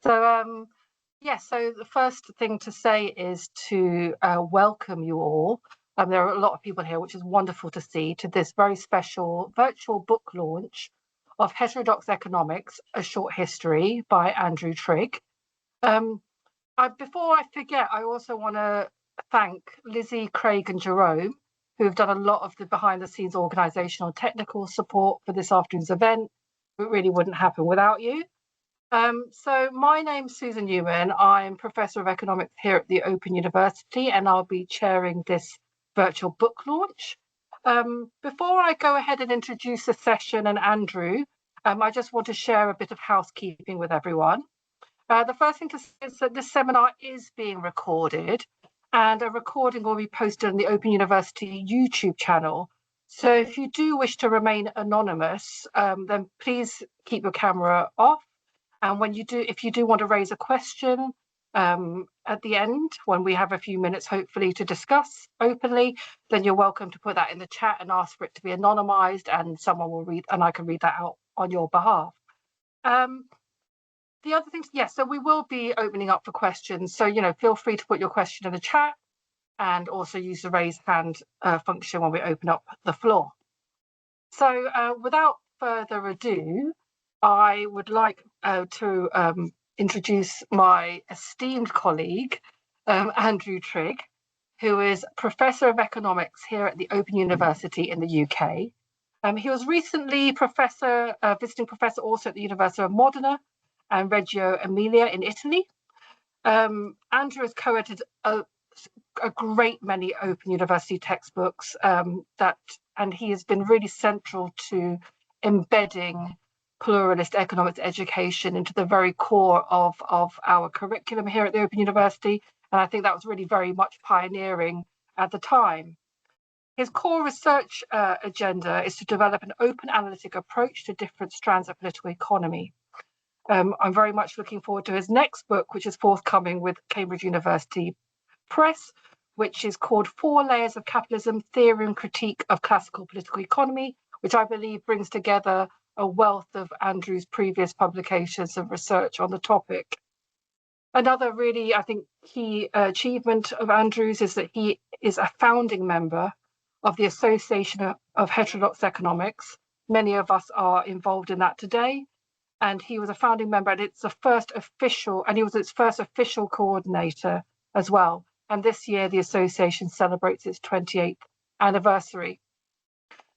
Yeah, so the first thing to say is to welcome you all. There are a lot of people here, which is wonderful to see, to this very special virtual book launch of Heterodox Economics, A Short History by Andrew Trigg. Before I forget, I also want to thank Lizzie, Craig and Jerome, who have done a lot of the behind-the-scenes organisational and technical support for this afternoon's event. It really wouldn't happen without you. So my name's Susan Newman. I'm Professor of Economics here at the Open University, and I'll be chairing this virtual book launch. Before I go ahead and introduce the session and Andrew, I just want to share a bit of housekeeping with everyone. The first thing to say is that this seminar is being recorded, and a recording will be posted on the Open University YouTube channel. So if you do wish to remain anonymous, then please keep your camera off. And when you do, if you do want to raise a question at the end, when we have a few minutes, hopefully, to discuss openly, then you're welcome to put that in the chat and ask for it to be anonymized, and someone will read, and I can read that out on your behalf. The other things, yes, so we will be opening up for questions. So, feel free to put your question in the chat and also use the raise hand function when we open up the floor. So without further ado, I would like to introduce my esteemed colleague, Andrew Trigg, who is Professor of Economics here at the Open University in the UK. He was recently visiting professor also at the University of Modena and Reggio Emilia in Italy. Andrew has co-edited a great many Open University textbooks and he has been really central to embedding pluralist economics education into the very core of our curriculum here at the Open University. And I think that was really very much pioneering at the time. His core research agenda is to develop an open analytic approach to different strands of political economy. I'm very much looking forward to his next book, which is forthcoming with Cambridge University Press, which is called 4 Layers of Capitalism, Theory and Critique of Classical Political Economy, which I believe brings together a wealth of Andrew's previous publications and research on the topic. Another really, I think, key achievement of Andrew's is that he is a founding member of the Association of Heterodox Economics. Many of us are involved in that today. And he was a founding member, and it's the first official, and he was its first official coordinator as well. And this year, the association celebrates its 28th anniversary.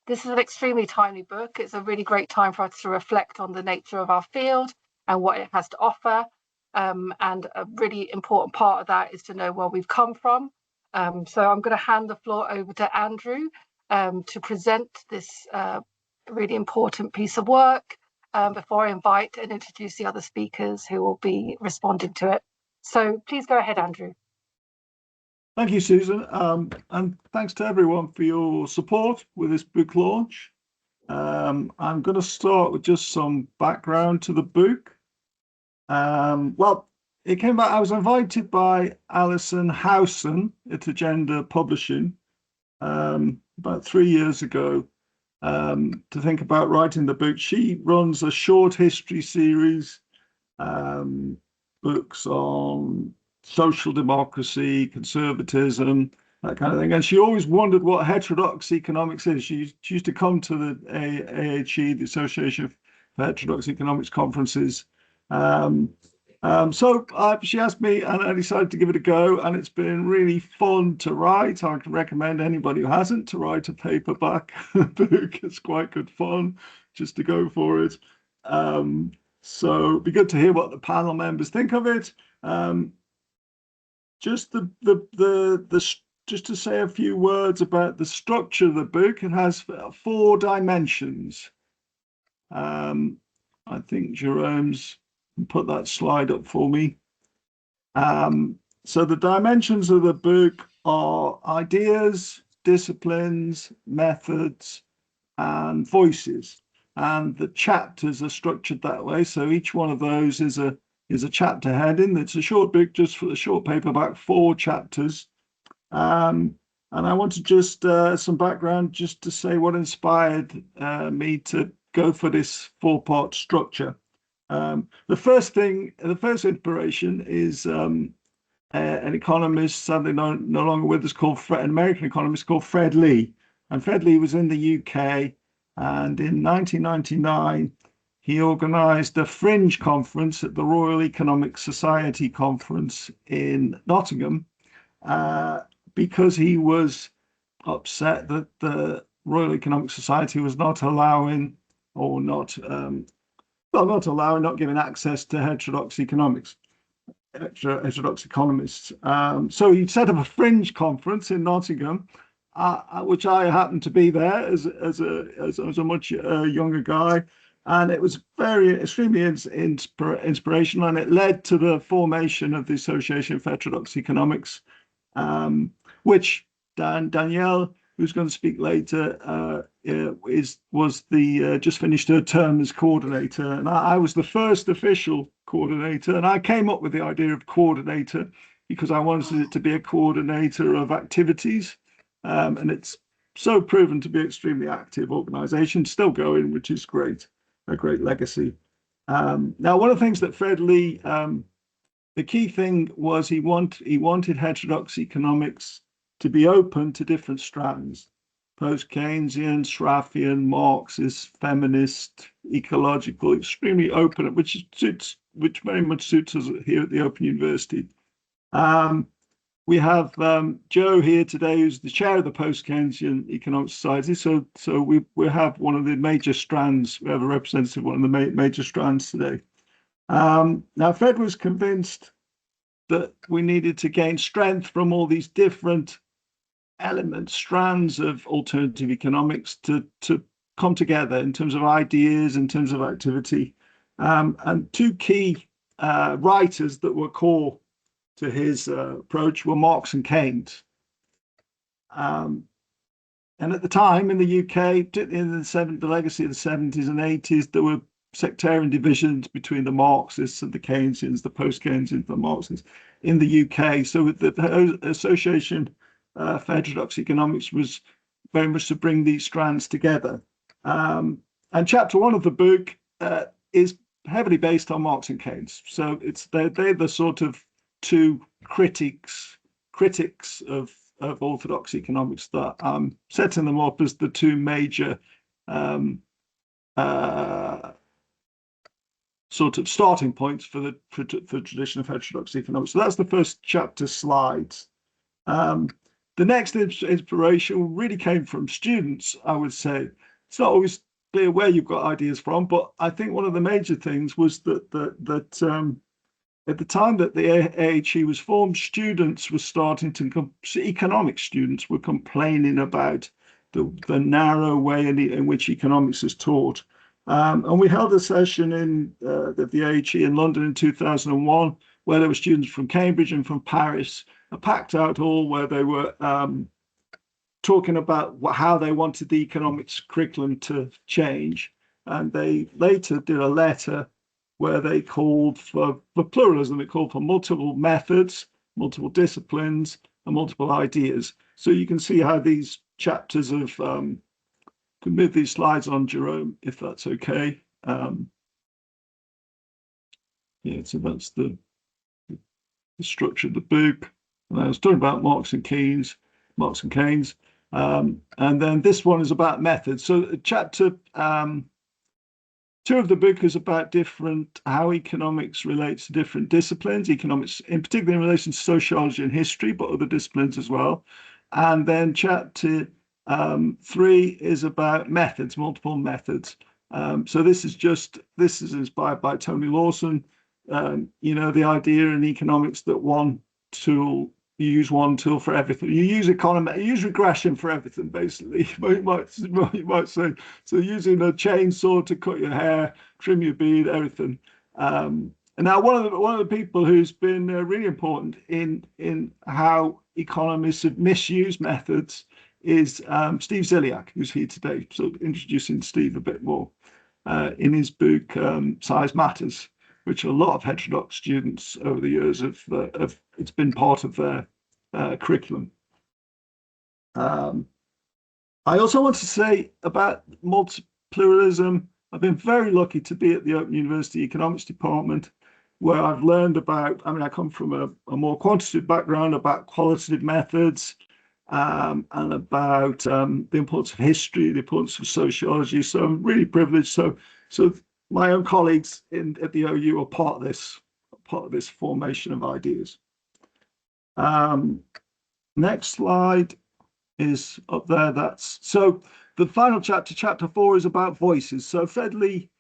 This is an extremely timely book. It's a really great time for us to reflect on the nature of our field and what it has to offer. And a really important part of that is to know where we've come from. So I'm going to hand the floor over to Andrew to present this really important piece of work. Before I invite and introduce the other speakers who will be responding to it. So please go ahead, Andrew. Thank you, Susan. And thanks to everyone for your support with this book launch. I'm going to start with just some background to the book. Well, it came out, I was invited by Alison Howson at Agenda Publishing about 3 years ago. To think about writing the book. She runs a short history series, books on social democracy, conservatism, that kind of thing. And she always wondered what heterodox economics is. She used to come to the AHE, the Association for Heterodox Economics conferences. So she asked me, and I decided to give it a go, and it's been really fun to write. I can recommend anybody who hasn't to write a paperback book. It's quite good fun just to go for it. So it'd be good to hear what the panel members think of it. Just just to say a few words about the structure of the book. It has 4 dimensions. I think Jerome's put that slide up for me. So the dimensions of the book are ideas, disciplines, methods, and voices. And the chapters are structured that way. So each one of those is a chapter heading. It's a short book, just for the short paperback, 4 chapters. And I want to just some background just to say what inspired me to go for this 4-part structure. The first inspiration is an economist, sadly no longer with us, an American economist called Fred Lee. And Fred Lee was in the UK, and in 1999, he organized a fringe conference at the Royal Economic Society conference in Nottingham, because he was upset that the Royal Economic Society was not allowing, or not giving access to heterodox economics, heterodox economists. So he set up a fringe conference in Nottingham, which I happened to be there as a much younger guy, and it was extremely inspirational, and it led to the formation of the Association of Heterodox Economics, which Danielle, who's going to speak later, just finished her term as coordinator, and I was the first official coordinator, and I came up with the idea of coordinator because I wanted it to be a coordinator of activities, and it's so proven to be an extremely active organization, still going, which is great, a great legacy. Now, one of the things that Fred Lee, the key thing was he wanted heterodox economics to be open to different strands: post-Keynesian, Schraffian, Marxist, feminist, ecological, extremely open, which very much suits us here at the Open University. We have Joe here today, who's the chair of the Post-Keynesian Economic Society. So we have one of the major strands. We have a representative of one of the major strands today. Now, Fred was convinced that we needed to gain strength from all these different elements, strands of alternative economics to come together in terms of ideas, in terms of activity. And two key writers that were core to his approach were Marx and Keynes. And at the time in the UK, particularly in the legacy of the 70s and 80s, there were sectarian divisions between the Marxists and the Keynesians, the post-Keynesians, the Marxists in the UK. So the Association for Heterodox Economics was very much to bring these strands together. And chapter 1 of the book is heavily based on Marx and Keynes. So they're the sort of two critics of orthodox economics that I'm setting them up as the two major sort of starting points for the tradition of heterodox economics. So that's the first chapter slides. The next inspiration really came from students, I would say. It's not always clear where you've got ideas from, but I think one of the major things was that at the time that the AHE was formed, economic students were complaining about the narrow way in which economics is taught. And we held a session at the AHE in London in 2001, where there were students from Cambridge and from Paris, a packed out hall, where they were talking about how they wanted the economics curriculum to change. And they later did a letter where they called for pluralism. They called for multiple methods, multiple disciplines, and multiple ideas. So you can see how these chapters of, can move these slides on, Jerome, if that's okay. Yeah, so that's the structure of the book. And I was talking about Marx and Keynes. And then this one is about methods. So chapter 2 of the book is about how economics relates to different disciplines, economics in particular in relation to sociology and history, but other disciplines as well. And then chapter 3 is about methods, multiple methods. So this is inspired by Tony Lawson. The idea in economics that you use one tool for everything. You use regression for everything, basically. You might say. So using a chainsaw to cut your hair, trim your beard, everything. And now one of the people who's been really important in how economists have misused methods is Steve Ziliak, who's here today. So introducing Steve a bit more in his book Size Matters, which a lot of heterodox students over the years it's been part of their curriculum. I also want to say about pluralism. I've been very lucky to be at the Open University Economics Department, where I've learned about, I come from a more quantitative background, about qualitative methods, and about the importance of history, the importance of sociology. So I'm really privileged. So my own colleagues at the OU are part of this formation of ideas. Next slide is up there. So the final chapter 4, is about voices. So Fedley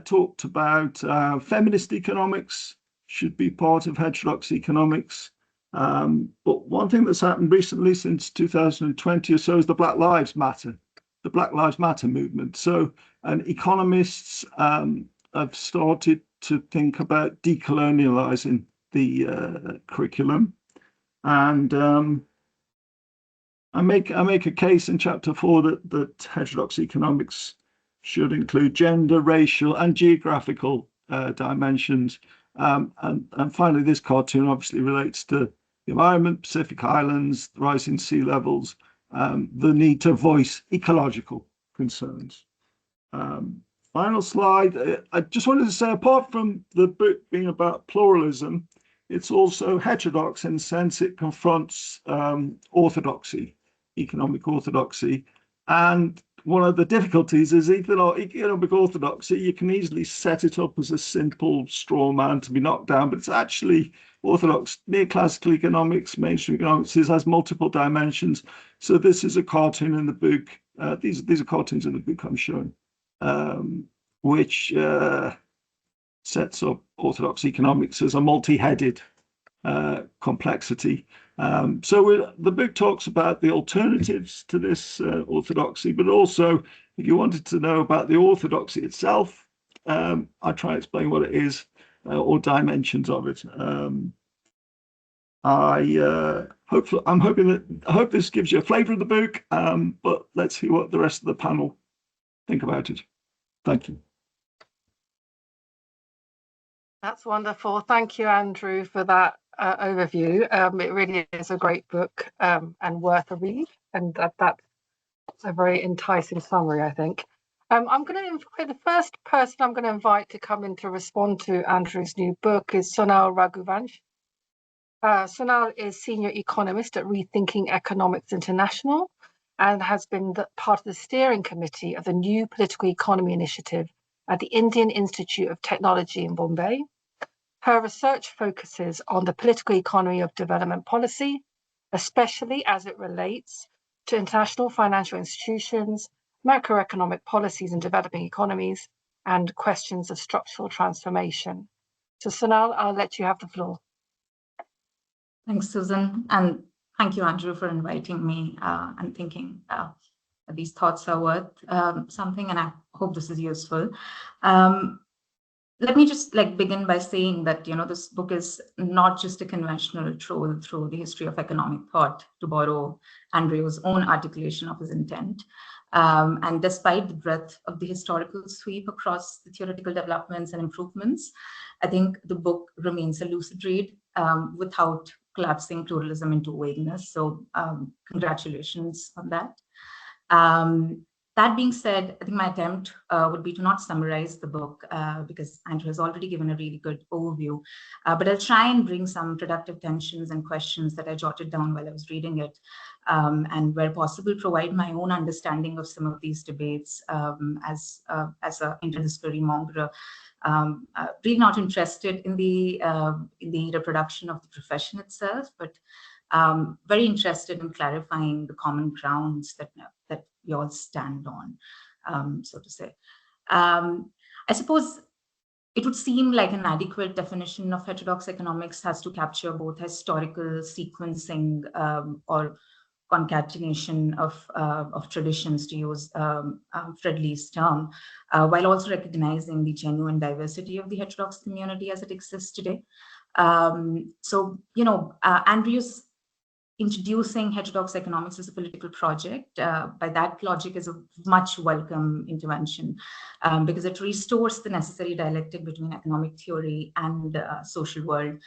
talked about feminist economics should be part of heterodox economics. But one thing that's happened recently, since 2020 or so, is the Black Lives Matter movement. So, and economists have started to think about decolonializing the curriculum, and I make a case in chapter 4 that heterodox economics should include gender, racial, and geographical dimensions. And finally, this cartoon obviously relates to the environment, Pacific Islands, rising sea levels, the need to voice ecological concerns. Final slide. I just wanted to say, apart from the book being about pluralism, it's also heterodox in the sense it confronts orthodoxy, economic orthodoxy. And one of the difficulties is, even economic orthodoxy, you can easily set it up as a simple straw man to be knocked down, but it's actually orthodox neoclassical economics, mainstream economics, has multiple dimensions. So this is a cartoon in the book. These are cartoons in the book I'm showing, which sets up orthodox economics as a multi-headed complexity. So the book talks about the alternatives to this orthodoxy, but also, if you wanted to know about the orthodoxy itself, I try to explain what it is, or dimensions of it. I hope this gives you a flavour of the book, but let's see what the rest of the panel think about it. Thank you. That's wonderful. Thank you, Andrew, for that overview. It really is a great book and worth a read, and that's a very enticing summary, I think. I'm going to invite the first person I'm going to invite to come in to respond to Andrew's new book is Sonal Raghuvansh. Sonal is senior economist at Rethinking Economics International and has been part of the steering committee of the New Political Economy Initiative at the Indian Institute of Technology in Bombay. Her research focuses on the political economy of development policy, especially as it relates to international financial institutions, macroeconomic policies in developing economies, and questions of structural transformation. So Sonal, I'll let you have the floor. Thanks, Susan. And thank you, Andrew, for inviting me and thinking these thoughts are worth something, and I hope this is useful. Let me just begin by saying that, this book is not just a conventional troll through the history of economic thought, to borrow Andrew's own articulation of his intent. And despite the breadth of the historical sweep across the theoretical developments and improvements, I think the book remains a lucid read without collapsing pluralism into vagueness. So congratulations on that. That being said, I think my attempt would be to not summarize the book because Andrew has already given a really good overview, but I'll try and bring some productive tensions and questions that I jotted down while I was reading it, and where possible, provide my own understanding of some of these debates as an interdisciplinary mongrel. Really not interested in the reproduction of the profession itself, but very interested in clarifying the common grounds that we all stand on, so to say. I suppose it would seem like an adequate definition of heterodox economics has to capture both historical sequencing or concatenation of traditions, to use Fred Lee's term, while also recognizing the genuine diversity of the heterodox community as it exists today. So, Andrew's introducing heterodox economics as a political project, by that logic, is a much welcome intervention because it restores the necessary dialectic between economic theory and social world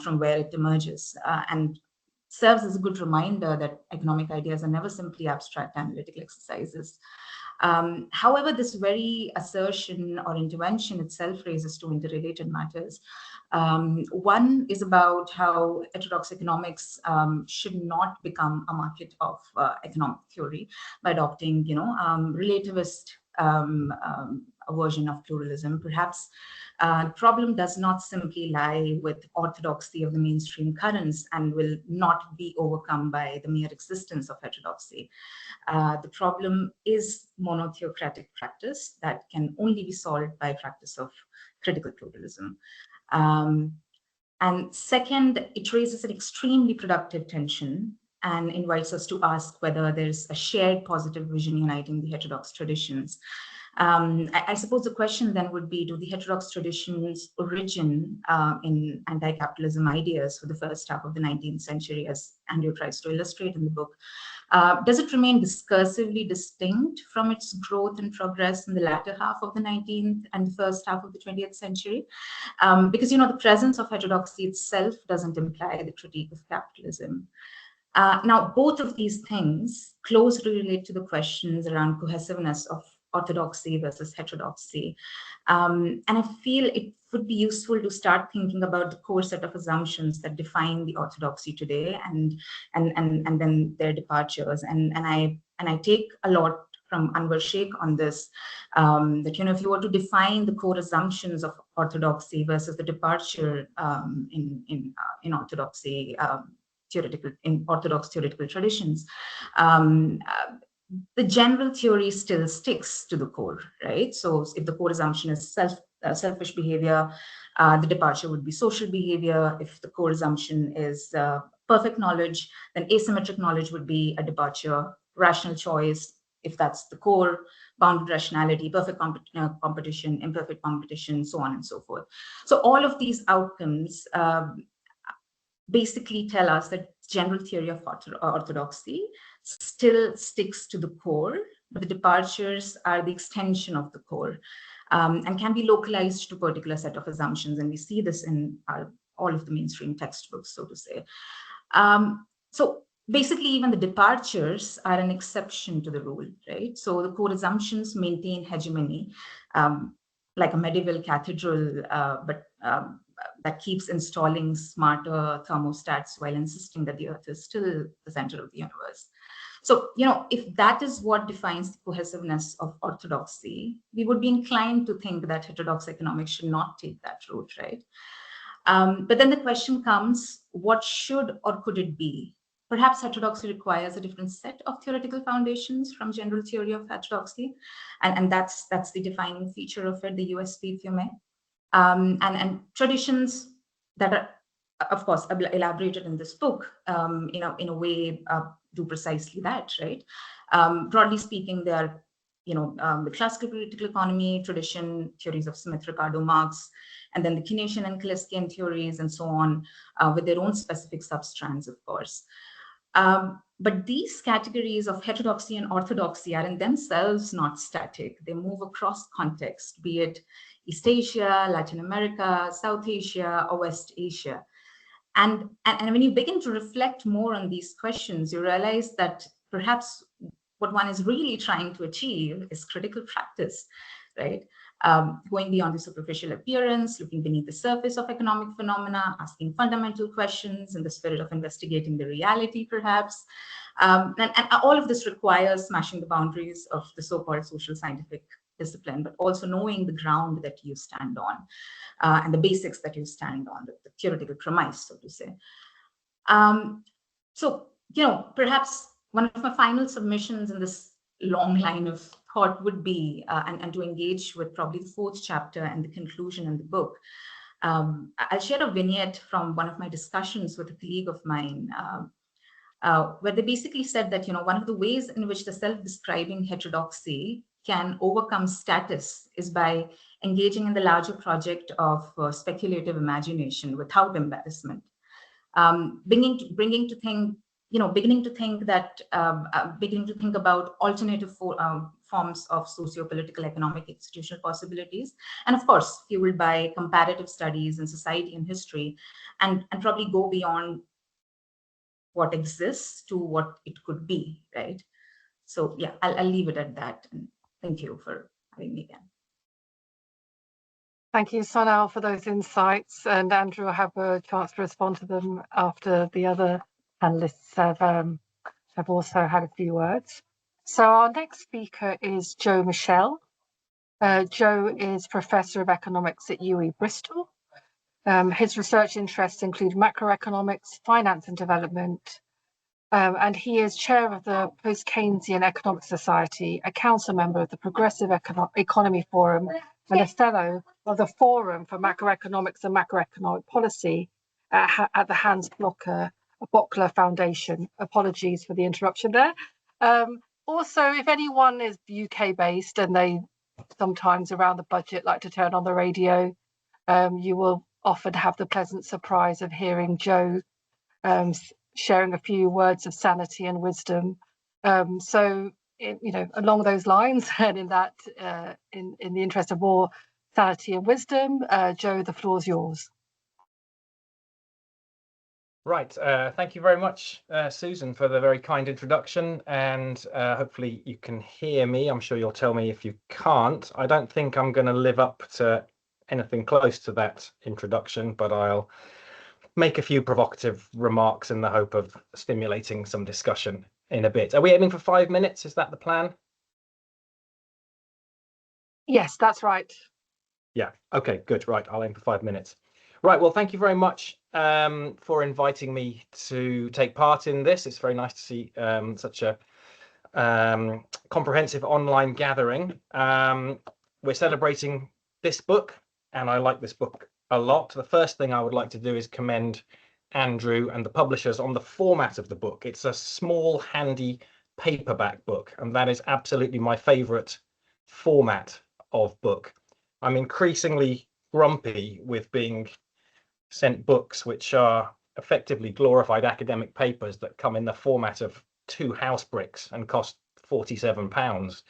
from where it emerges, and serves as a good reminder that economic ideas are never simply abstract analytical exercises. However, this very assertion or intervention itself raises two interrelated matters. One is about how heterodox economics should not become a market of economic theory by adopting, relativist a version of pluralism. Perhaps the problem does not simply lie with orthodoxy of the mainstream currents and will not be overcome by the mere existence of heterodoxy. The problem is monotheocratic practice that can only be solved by practice of critical pluralism. And second, it raises an extremely productive tension and invites us to ask whether there's a shared positive vision uniting the heterodox traditions. I suppose the question then would be, do the heterodox traditions origin in anti-capitalism ideas for the first half of the 19th century, as Andrew tries to illustrate in the book? Does it remain discursively distinct from its growth and progress in the latter half of the 19th and the first half of the 20th century? Because, the presence of heterodoxy itself doesn't imply the critique of capitalism. Now, both of these things closely relate to the questions around cohesiveness of orthodoxy versus heterodoxy. And I feel it would be useful to start thinking about the core set of assumptions that define the orthodoxy today and then their departures. And I take a lot from Anwar Sheikh on this, that, if you were to define the core assumptions of orthodoxy versus the departure in orthodoxy, in orthodox theoretical traditions, the general theory still sticks to the core, right? So if the core assumption is selfish behavior, the departure would be social behavior. If the core assumption is perfect knowledge, then asymmetric knowledge would be a departure. Rational choice, if that's the core, bounded rationality, perfect competition, imperfect competition, so on and so forth. So all of these outcomes basically tell us that general theory of orthodoxy still sticks to the core, but the departures are the extension of the core, and can be localized to a particular set of assumptions. And we see this in all of the mainstream textbooks, so to say. So basically, even the departures are an exception to the rule, right? So the core assumptions maintain hegemony, like a medieval cathedral, but that keeps installing smarter thermostats while insisting that the Earth is still the center of the universe. So, if that is what defines the cohesiveness of orthodoxy, we would be inclined to think that heterodox economics should not take that route, right? But then the question comes, what should or could it be? Perhaps heterodoxy requires a different set of theoretical foundations from general theory of heterodoxy, and that's the defining feature of it, the USP, if you may. And traditions that are, of course, elaborated in this book, in a way, do precisely that, right? Broadly speaking, they are, the classical political economy tradition, theories of Smith, Ricardo, Marx, and then the Keynesian and Keyneskian theories, and so on, with their own specific substrands, of course. But these categories of heterodoxy and orthodoxy are in themselves not static. They move across context, be it East Asia, Latin America, South Asia, or West Asia. And when you begin to reflect more on these questions, you realize that perhaps what one is really trying to achieve is critical practice, right? Going beyond the superficial appearance, looking beneath the surface of economic phenomena, asking fundamental questions in the spirit of investigating the reality, perhaps. And all of this requires smashing the boundaries of the so-called social scientific discipline, but also knowing the ground that you stand on, and the basics that you stand on, the theoretical premise, so to say. So, perhaps one of my final submissions in this long line of thought would be, and to engage with probably the fourth chapter and the conclusion in the book. I'll share a vignette from one of my discussions with a colleague of mine, where they basically said that, one of the ways in which the self-describing heterodoxy can overcome status is by engaging in the larger project of speculative imagination without embarrassment, beginning to think about alternative forms of socio-political, economic, institutional possibilities, and of course fueled by comparative studies in society and history, and probably go beyond what exists to what it could be, right? So yeah, I'll leave it at that. Thank you for having me again. Thank you, Sonal, for those insights. And Andrew will have a chance to respond to them after the other panelists have also had a few words. So our next speaker is Joe Michel. Joe is Professor of Economics at UWE Bristol. His research interests include macroeconomics, finance and development, and he is chair of the Post-Keynesian Economic Society, a council member of the Progressive Economy Forum, and a fellow of the Forum for Macroeconomics and Macroeconomic Policy at the Hans Bockler Foundation. Apologies for the interruption there. Also, if anyone is UK based and they sometimes around the budget like to turn on the radio, you will often have the pleasant surprise of hearing Joe sharing a few words of sanity and wisdom. So, along those lines, and in that, in the interest of more sanity and wisdom, Joe, the floor is yours. Right. Thank you very much, Susan, for the very kind introduction. And hopefully you can hear me. I'm sure you'll tell me if you can't. I don't think I'm going to live up to anything close to that introduction, but I'll make a few provocative remarks in the hope of stimulating some discussion in a bit. Are we aiming for 5 minutes? Is that the plan? Yes, that's right. Yeah. Okay, good. Right. I'll aim for 5 minutes. Right. Well, thank you very much for inviting me to take part in this. It's very nice to see such a comprehensive online gathering. We're celebrating this book, and I like this book a lot. The first thing I would like to do is commend Andrew and the publishers on the format of the book. It's a small, handy paperback book, and that is absolutely my favorite format of book. I'm increasingly grumpy with being sent books which are effectively glorified academic papers that come in the format of 2 house bricks and cost £47.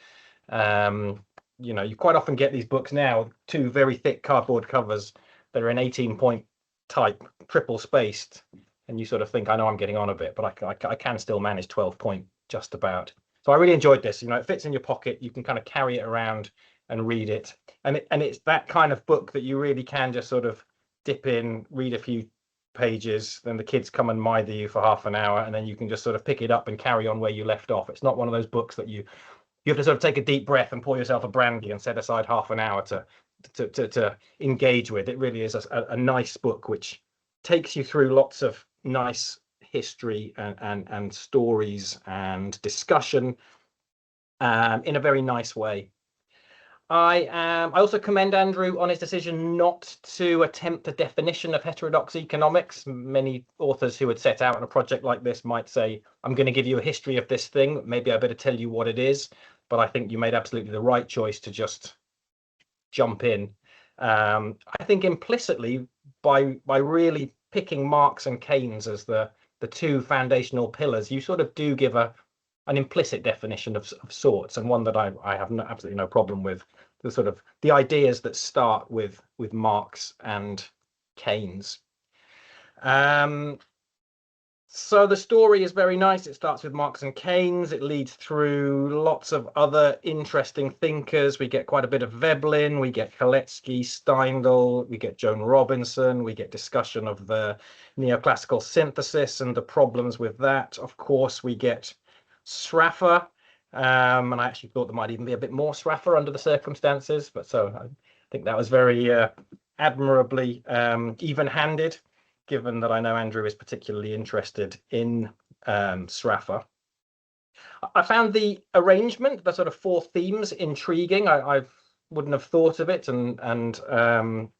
You quite often get these books now, 2 very thick cardboard covers that are in 18-point type, triple spaced, and you sort of think, I know I'm getting on a bit, but I can still manage 12-point just about. So I really enjoyed this. It fits in your pocket. You can kind of carry it around and read it, and it's that kind of book that you really can just sort of dip in, read a few pages, then the kids come and mither you for half an hour, and then you can just sort of pick it up and carry on where you left off. It's not one of those books that you have to sort of take a deep breath and pour yourself a brandy and set aside half an hour to engage with. It really is a nice book which takes you through lots of nice history and stories and discussion in a very nice way. I also commend Andrew on his decision not to attempt a definition of heterodox economics. Many authors who had set out on a project like this might say, I'm going to give you a history of this thing. Maybe I better tell you what it is. But I think you made absolutely the right choice to just jump in. I think implicitly by really picking Marx and Keynes as the 2 foundational pillars, you sort of do give an implicit definition of sorts, and one that I have absolutely no problem with. The sort of the ideas that start with Marx and Keynes. So the story is very nice. It starts with Marx and Keynes. It leads through lots of other interesting thinkers. We get quite a bit of Veblen. We get Kalecki, Steindl. We get Joan Robinson. We get discussion of the neoclassical synthesis and the problems with that. Of course, we get Sraffa. And I actually thought there might even be a bit more Sraffa under the circumstances. But so I think that was very admirably even-handed, given that I know Andrew is particularly interested in Sraffa. I found the arrangement, the sort of 4 themes, intriguing. I wouldn't have thought of it, and I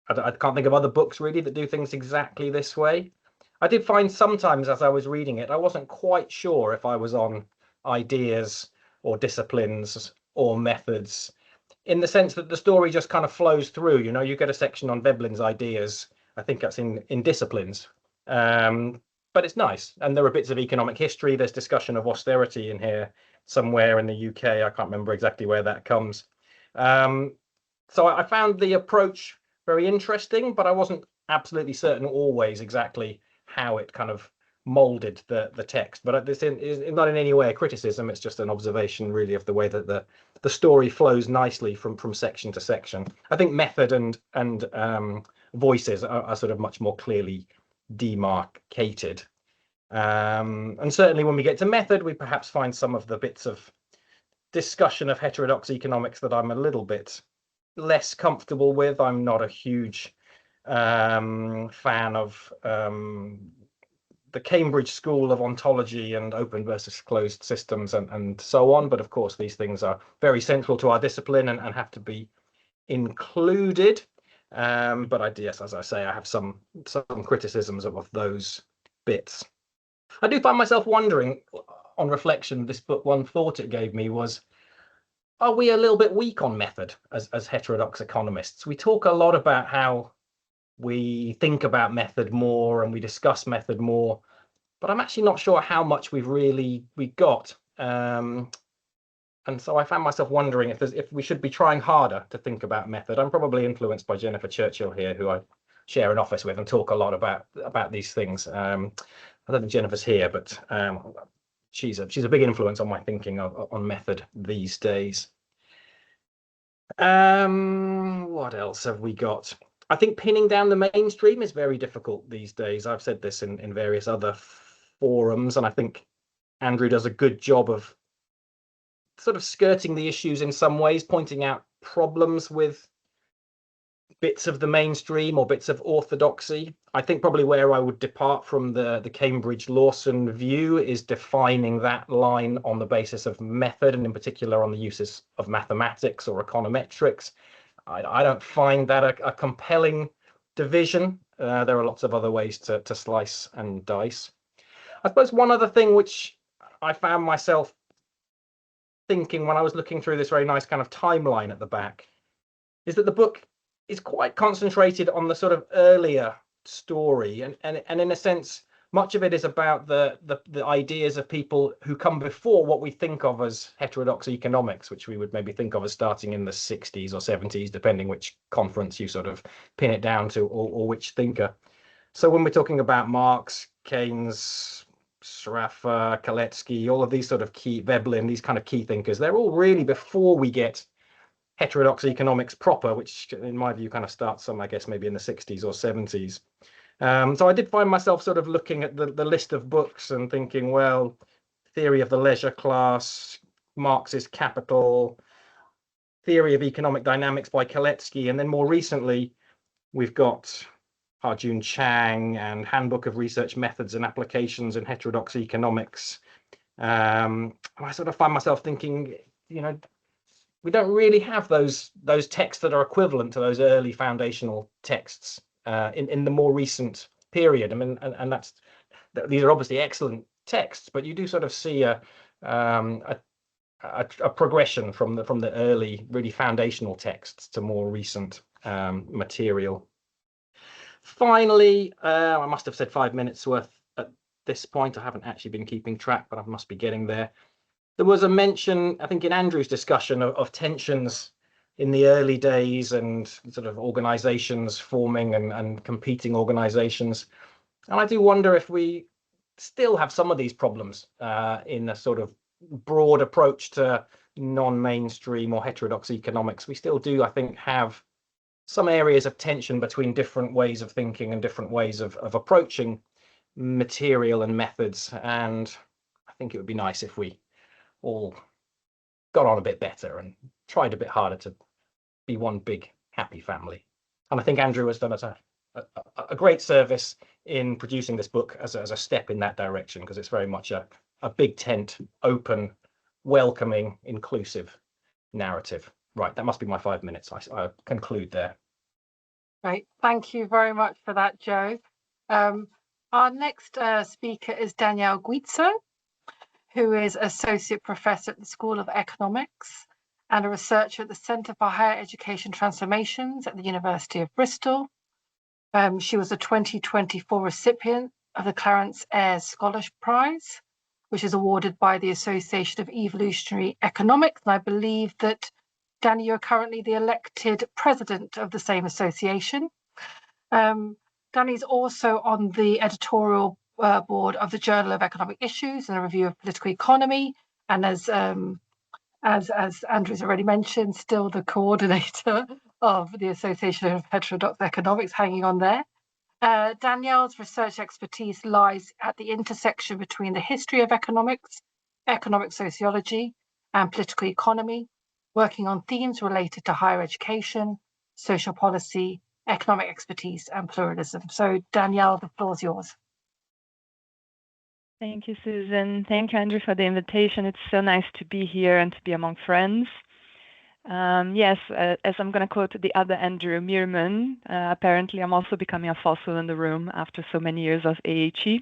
can't think of other books really that do things exactly this way. I did find sometimes as I was reading it, I wasn't quite sure if I was on ideas or disciplines or methods, in the sense that the story just kind of flows through. You get a section on Veblen's ideas. I think that's in disciplines, but it's nice. And there are bits of economic history. There's discussion of austerity in here somewhere in the UK. I can't remember exactly where that comes. So I found the approach very interesting, but I wasn't absolutely certain always exactly how it kind of molded the text. But this is not in any way a criticism. It's just an observation really of the way that the the story flows nicely from section to section. I think method and voices are sort of much more clearly demarcated. And certainly when we get to method, we perhaps find some of the bits of discussion of heterodox economics that I'm a little bit less comfortable with. I'm not a huge fan of the Cambridge school of ontology and open versus closed systems and so on. But of course, these things are very central to our discipline and have to be included. But yes, as I say, I have some criticisms of those bits. I do find myself wondering, on reflection, this book, one thought it gave me was, are we a little bit weak on method as heterodox economists? We talk a lot about how we think about method more and we discuss method more, but I'm actually not sure how much we got. And so I found myself wondering if we should be trying harder to think about method. I'm probably influenced by Jennifer Churchill here, who I share an office with and talk a lot about these things. I don't think Jennifer's here, but she's a big influence on my thinking on method these days. What else have we got? I think pinning down the mainstream is very difficult these days. I've said this in various other forums, and I think Andrew does a good job of sort of skirting the issues in some ways, pointing out problems with bits of the mainstream or bits of orthodoxy. I think probably where I would depart from the Cambridge Lawson view is defining that line on the basis of method, and in particular on the uses of mathematics or econometrics. I don't find that a compelling division. There are lots of other ways to slice and dice. I suppose one other thing which I found myself thinking when I was looking through this very nice kind of timeline at the back is that the book is quite concentrated on the sort of earlier story, and in a sense much of it is about the ideas of people who come before what we think of as heterodox economics, which we would maybe think of as starting in the 60s or 70s, depending which conference you sort of pin it down to, or which thinker. So when we're talking about Marx, Keynes, Schaffer, Kaletsky, all of these sort of key, Veblen, these kind of key thinkers, they're all really before we get heterodox economics proper, which in my view kind of starts I guess maybe in the 60s or 70s. So I did find myself sort of looking at the list of books and thinking, well, Theory of the Leisure Class, Marxist Capital, Theory of Economic Dynamics by Kaletsky, and then more recently we've got Harjun Chang and Handbook of Research Methods and Applications in Heterodox Economics. I sort of find myself thinking, we don't really have those texts that are equivalent to those early foundational texts in the more recent period. I mean, and these are obviously excellent texts, but you do sort of see a progression from the early, really foundational texts to more recent material. Finally, I must have said 5 minutes worth at this point. I haven't actually been keeping track, but I must be getting there. There was a mention, I think, in Andrew's discussion of tensions in the early days and sort of organizations forming and competing organizations. And I do wonder if we still have some of these problems in a sort of broad approach to non-mainstream or heterodox economics. We still do, I think, have some areas of tension between different ways of thinking and different ways of approaching material and methods. And I think it would be nice if we all got on a bit better and tried a bit harder to be one big happy family. And I think Andrew has done us a great service in producing this book as a step in that direction, because it's very much a big tent, open, welcoming, inclusive narrative. Right, that must be my 5 minutes. I conclude there. Great, thank you very much for that, Joe. Our next speaker is Danielle Guizzo, who is Associate Professor at the School of Economics and a researcher at the Centre for Higher Education Transformations at the University of Bristol. She was a 2024 recipient of the Clarence Ayres Scholarship Prize, which is awarded by the Association of Evolutionary Economics. And I believe that, Danny, you're currently the elected president of the same association. Danny's also on the editorial board of the Journal of Economic Issues and a Review of Political Economy, and has as Andrew's already mentioned, still the coordinator of the Association of Heterodox Economics, hanging on there. Danielle's research expertise lies at the intersection between the history of economics, economic sociology, and political economy, working on themes related to higher education, social policy, economic expertise, and pluralism. So, Danielle, the floor is yours. Thank you, Susan. Thank you, Andrew, for the invitation. It's so nice to be here and to be among friends. Yes, as I'm going to quote the other Andrew Meerman, apparently I'm also becoming a fossil in the room after so many years of AHE.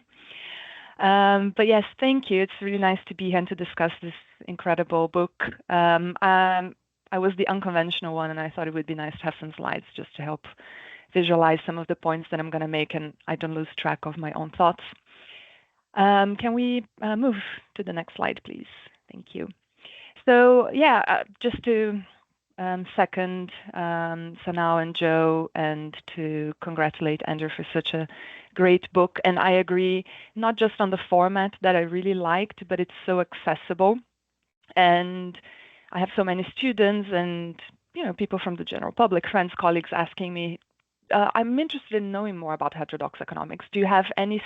But yes, thank you. It's really nice to be here and to discuss this incredible book. I was the unconventional one, and I thought it would be nice to have some slides just to help visualize some of the points that I'm going to make, and I don't lose track of my own thoughts. Can we move to the next slide, please? Thank you. So yeah, just to second Sanao and Joe, and to congratulate Andrew for such a great book. And I agree, not just on the format that I really liked, but it's so accessible. And I have so many students and people from the general public, friends, colleagues asking me, I'm interested in knowing more about heterodox economics. Do you have any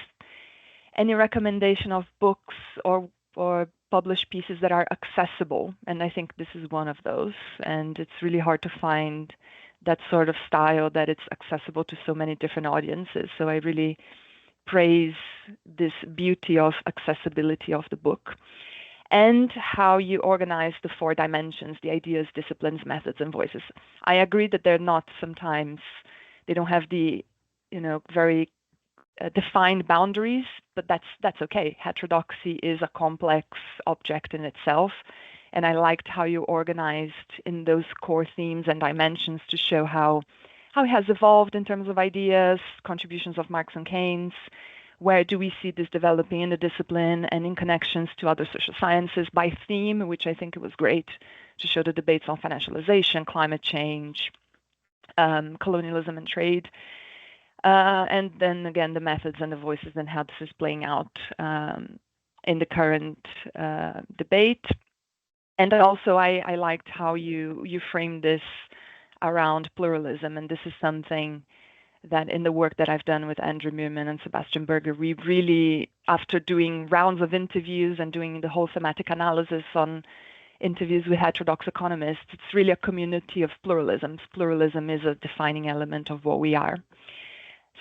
recommendation of books or published pieces that are accessible? And I think this is one of those. And it's really hard to find that sort of style that it's accessible to so many different audiences. So I really praise this beauty of accessibility of the book, and how you organize the 4 dimensions, the ideas, disciplines, methods, and voices. I agree that they're not sometimes, they don't have the, very defined boundaries, but that's okay. Heterodoxy is a complex object in itself, and I liked how you organized in those core themes and dimensions to show how it has evolved in terms of ideas, contributions of Marx and Keynes. Where do we see this developing in the discipline and in connections to other social sciences by theme, which I think it was great to show the debates on financialization, climate change, colonialism and trade. And then again, the methods and the voices and how this is playing out in the current debate. And also, I liked how you framed this around pluralism. And this is something that in the work that I've done with Andrew Meerman and Sebastian Berger, we really, after doing rounds of interviews and doing the whole thematic analysis on interviews with heterodox economists, it's really a community of pluralisms. Pluralism is a defining element of what we are.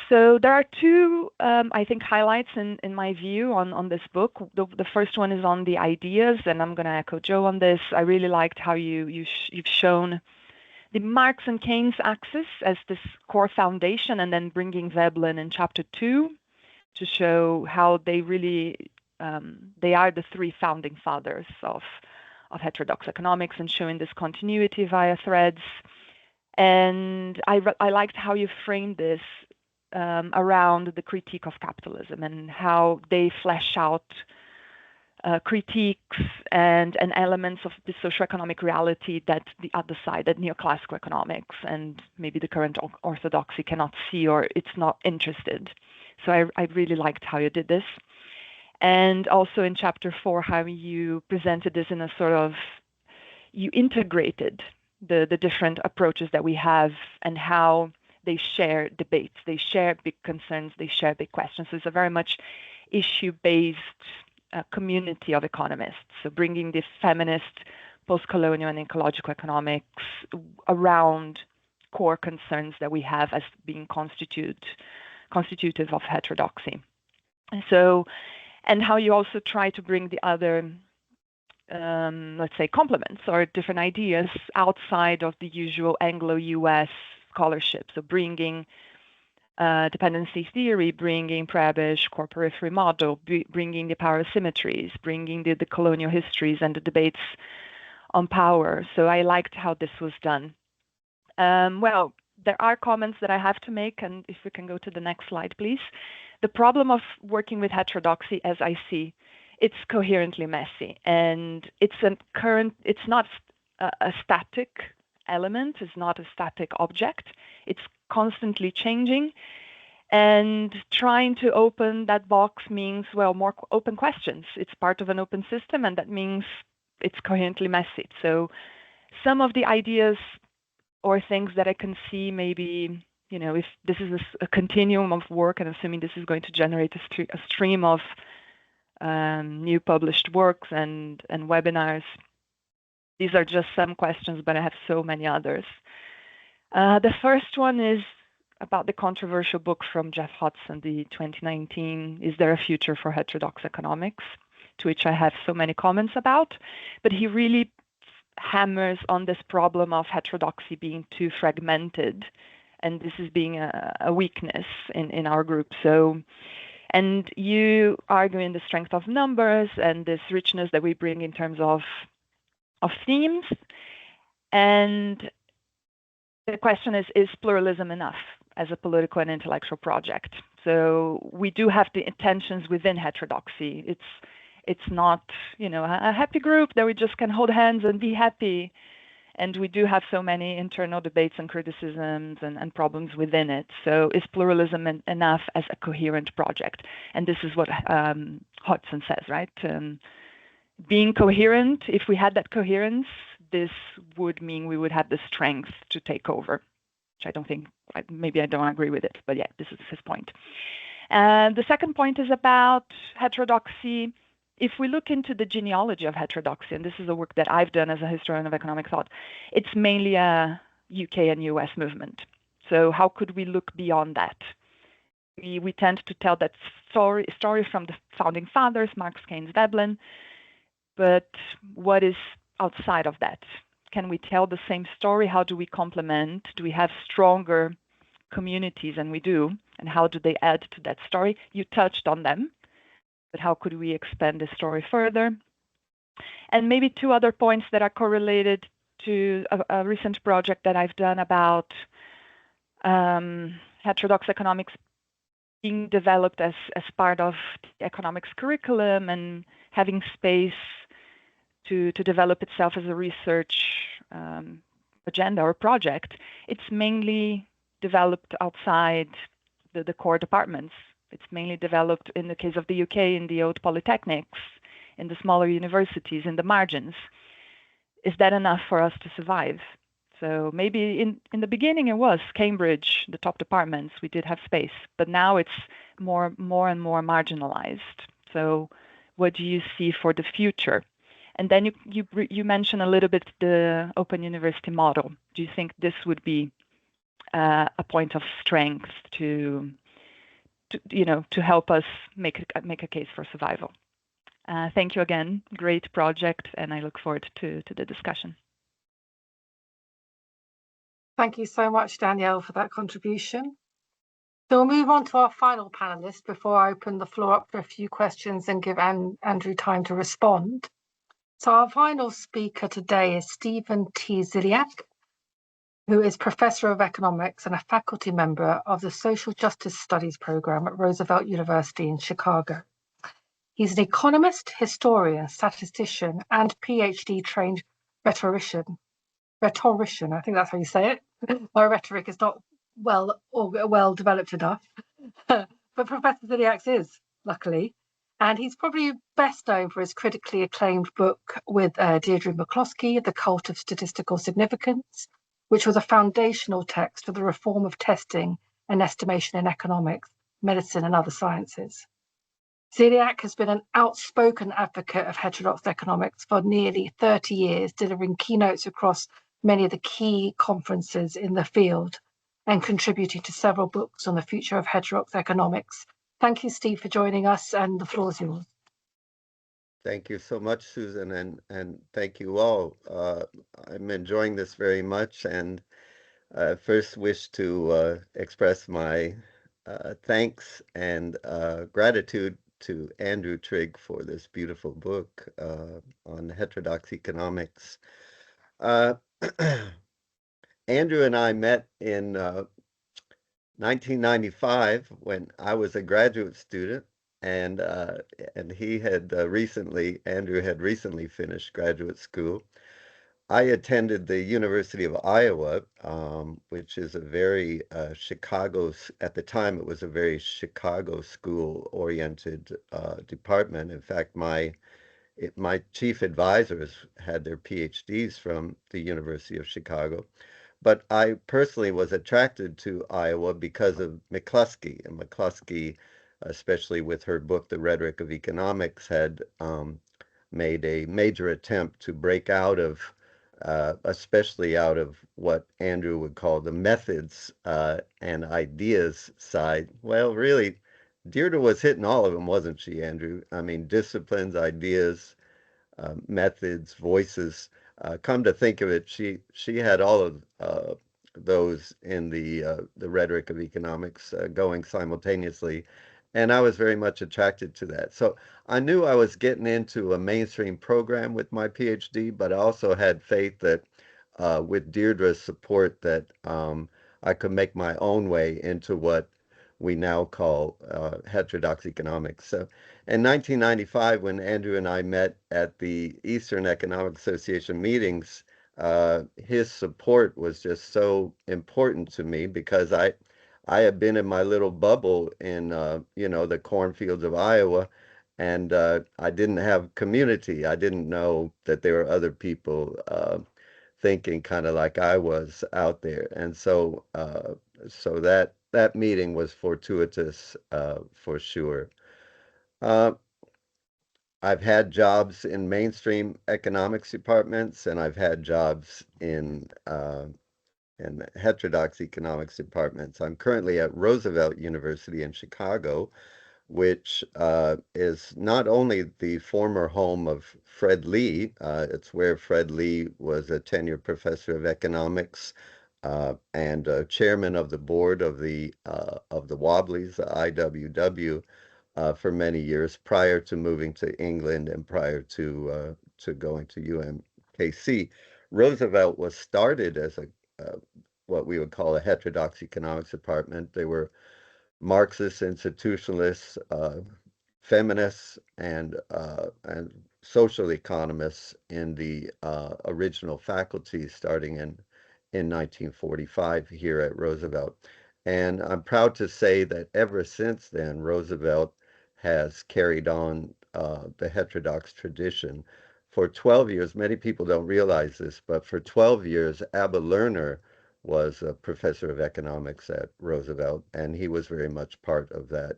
So there are 2, I think, highlights in my view on this book. The first one is on the ideas, and I'm going to echo Joe on this. I really liked how you've shown the Marx and Keynes axis as this core foundation, and then bringing Veblen in chapter 2 to show how they really, they are the 3 founding fathers of heterodox economics, and showing this continuity via threads. And I liked how you framed this around the critique of capitalism and how they flesh out critiques and elements of the socioeconomic reality that the other side, that neoclassical economics and maybe the current orthodoxy cannot see, or it's not interested. So I really liked how you did this. And also in chapter 4, how you presented this in a sort of, you integrated the different approaches that we have and how they share debates, they share big concerns, they share big questions. So it's a very much issue-based community of economists. So bringing this feminist, post-colonial and ecological economics around core concerns that we have as being constitutive of heterodoxy. So, and how you also try to bring the other, let's say, complements or different ideas outside of the usual Anglo-US scholarship. So bringing dependency theory, bringing Prebisch core periphery model, bringing the power asymmetries, bringing the colonial histories and the debates on power. So I liked how this was done. Well, there are comments that I have to make, and if we can go to the next slide, please. The problem of working with heterodoxy, as I see, it's coherently messy, and it's not a static element, it's not a static object. It's constantly changing, and trying to open that box means, well, more open questions. It's part of an open system, and that means it's coherently messy. So some of the ideas or things that I can see, maybe, if this is a continuum of work, and assuming this is going to generate a stream of new published works and webinars. These are just some questions, but I have so many others. The first one is about the controversial book from Jeff Hudson, the 2019, Is There a Future for Heterodox Economics? To which I have so many comments about, but he really hammers on this problem of heterodoxy being too fragmented, and this is being a weakness in our group. So, and you argue in the strength of numbers and this richness that we bring in terms of themes. And the question is pluralism enough as a political and intellectual project? So we do have the intentions within heterodoxy. It's not, a happy group that we just can hold hands and be happy. And we do have so many internal debates and criticisms and problems within it. So is pluralism enough as a coherent project? And this is what Hodgson says, right? Being coherent, if we had that coherence, this would mean we would have the strength to take over, which I don't think, maybe I don't agree with it, but yeah, this is his point. And the second point is about heterodoxy. If we look into the genealogy of heterodoxy, and this is a work that I've done as a historian of economic thought, it's mainly a UK and US movement. So how could we look beyond that? We tend to tell that story from the founding fathers, Marx, Keynes, Veblen, but what is outside of that? Can we tell the same story? How do we complement? Do we have stronger communities? And we do. And how do they add to that story? You touched on them, but how could we expand the story further? And maybe two other points that are correlated to a recent project that I've done about heterodox economics being developed as part of the economics curriculum and having space to develop itself as a research agenda or project. It's mainly developed outside the core departments. It's mainly developed, in the case of the UK, in the old polytechnics, in the smaller universities, in the margins. Is that enough for us to survive? So maybe in the beginning it was Cambridge, the top departments, we did have space, but now it's more and more marginalized. So what do you see for the future? And then you mentioned a little bit the open university model. Do you think this would be a point of strength to help us make a case for survival? Thank you again. Great project, and I look forward to the discussion. Thank you so much, Danielle, for that contribution. So we'll move on to our final panelist before I open the floor up for a few questions and give Andrew time to respond. So our final speaker today is Stephen T. Ziliak, who is Professor of Economics and a faculty member of the Social Justice Studies program at Roosevelt University in Chicago. He's an economist, historian, statistician, and PhD-trained rhetorician. I think that's how you say it. My rhetoric is not well developed enough, but Professor Ziliak is, luckily. And he's probably best known for his critically acclaimed book with Deirdre McCloskey, The Cult of Statistical Significance, which was a foundational text for the reform of testing and estimation in economics, medicine, and other sciences. Ziliak has been an outspoken advocate of heterodox economics for nearly 30 years, delivering keynotes across many of the key conferences in the field and contributing to several books on the future of heterodox economics. Thank you, Steve, for joining us, and the floor is yours. Thank you so much, Susan, and thank you all. I'm enjoying this very much, and I first wish to express my thanks and gratitude to Andrew Trigg for this beautiful book on heterodox economics. Andrew and I met in 1995 when I was a graduate student, and he had Andrew had recently finished graduate school. I attended the University of Iowa, which is a very at the time it was a very Chicago school-oriented department. In fact, my my chief advisors had their PhDs from the University of Chicago. But I personally was attracted to Iowa because of McCluskey. And McCluskey, especially with her book, The Rhetoric of Economics, had made a major attempt to break out of, especially out of what Andrew would call the methods and ideas side. Well, really, Deirdre was hitting all of them, wasn't she, Andrew? I mean, disciplines, ideas, methods, voices. Come to think of it, she had all of those in the rhetoric of economics going simultaneously, and I was very much attracted to that. So I knew I was getting into a mainstream program with my PhD, but I also had faith that with Deirdre's support that I could make my own way into what we now call heterodox economics. So in 1995, when Andrew and I met at the Eastern Economic Association meetings, his support was just so important to me because I had been in my little bubble in the cornfields of Iowa, and I didn't have community. I didn't know that there were other people thinking kind of like I was out there, and so that meeting was fortuitous for sure. I've had jobs in mainstream economics departments, and I've had jobs in heterodox economics departments. I'm currently at Roosevelt University in Chicago, which is not only the former home of Fred Lee, it's where Fred Lee was a tenured professor of economics and chairman of the board of the Wobblies, the IWW, for many years prior to moving to England and prior to going to UMKC. Roosevelt was started as a what we would call a heterodox economics department. They were Marxist institutionalists, feminists, and social economists in the original faculty starting in 1945 here at Roosevelt. And I'm proud to say that ever since then, Roosevelt has carried on the heterodox tradition. For 12 years, many people don't realize this, but for 12 years, Abba Lerner was a professor of economics at Roosevelt, and he was very much part of that